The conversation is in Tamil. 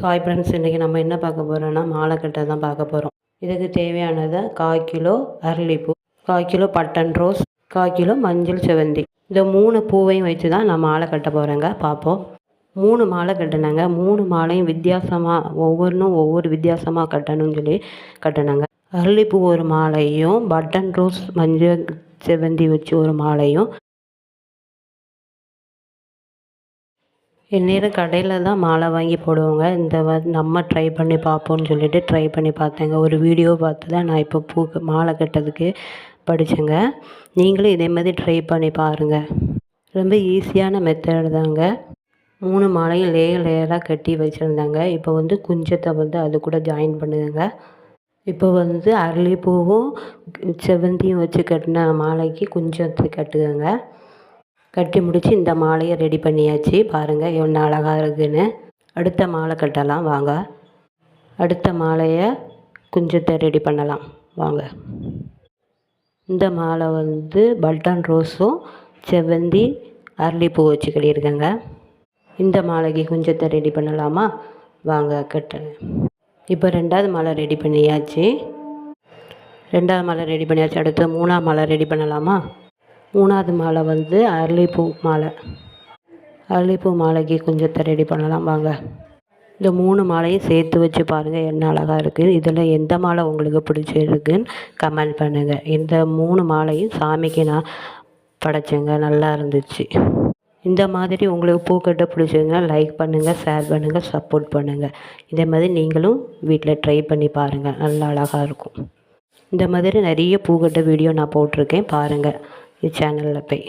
ஹாய் ஃப்ரெண்ட்ஸ், இன்றைக்கி நம்ம என்ன பார்க்க போகிறோன்னா மாலை கட்ட தான் பார்க்க போகிறோம். இதுக்கு தேவையானதை 1/4 கிலோ அரளிப்பூ, 1/4 கிலோ பட்டன் ரோஸ், 1/4 கிலோ மஞ்சள் செவந்தி, இந்த 3 பூவையும் வச்சு தான் நான் மாலை கட்ட போகிறேங்க. பார்ப்போம். 3 மாலை கட்டினாங்க. 3 மாலையும் வித்தியாசமாக ஒவ்வொன்றும் ஒவ்வொரு வித்தியாசமாக கட்டணும்னு சொல்லி கட்டினாங்க. அரளிப்பூ ஒரு மாலையும், பட்டன் ரோஸ் மஞ்சள் செவந்தி வச்சு ஒரு மாலையும். இந்நேரம் கடையில் தான் மாலை வாங்கி போடுவாங்க. நம்ம ட்ரை பண்ணி பார்ப்போம்னு சொல்லிட்டு ட்ரை பண்ணி பார்த்தேங்க. ஒரு வீடியோ பார்த்து தான் நான் இப்போ மாலை கட்டுறதுக்கு படித்தேங்க. நீங்களும் இதே மாதிரி ட்ரை பண்ணி பாருங்கள். ரொம்ப ஈஸியான மெத்தட் தாங்க. 3 மாலையும் லேயராக கட்டி வச்சுருந்தாங்க. இப்போ குஞ்சத்தை அது கூட ஜாயின் பண்ணுங்க. இப்போ அரளிப்பூவும் செவந்தியும் வச்சு கட்டின மாலைக்கு குஞ்சத்தை கட்டுங்க. கட்டி முடித்து இந்த மாலையை ரெடி பண்ணியாச்சு. பாருங்கள் எவ்வளோ அழகாக இருக்குதுன்னு. அடுத்த மாலை கட்டலாம் வாங்க. அடுத்த மாலையை குஞ்சத்தை ரெடி பண்ணலாம் வாங்க. இந்த மாலை பட்டன் ரோஸும் செவந்தி அரளிப்பூ வச்சு கட்டியிருக்கேங்க. இந்த மாலைக்கு குஞ்சத்தை ரெடி பண்ணலாமா வாங்க கட்ட. இப்போ 2வது மாலை ரெடி பண்ணியாச்சு. 2வது மாலை ரெடி பண்ணியாச்சு. அடுத்து 3ஆம் மாலை ரெடி பண்ணலாமா. 3வது மாலை அரளிப்பூ மாலை. அரளிப்பூ மாலைக்கு குஞ்சத்தை ரெடி பண்ணலாம் வாங்க. இந்த 3 மாலையும் சேர்த்து வச்சு பாருங்கள் என்ன அழகாக இருக்குது. இதில் எந்த மாலை உங்களுக்கு பிடிச்சிருக்குன்னு கமெண்ட் பண்ணுங்கள். இந்த 3 மாலையும் சாமிக்கு நான் படைச்சேங்க. நல்லா இருந்துச்சு. இந்த மாதிரி உங்களுக்கு பூக்கட்ட பிடிச்சிருந்தா லைக் பண்ணுங்கள், ஷேர் பண்ணுங்கள், சப்போர்ட் பண்ணுங்கள். இதே மாதிரி நீங்களும் வீட்டில் ட்ரை பண்ணி பாருங்கள். நல்லா அழகாக இருக்கும். இந்த மாதிரி நிறைய பூக்கட்ட வீடியோ நான் போட்டிருக்கேன். பாருங்கள் சேனலில் போய்.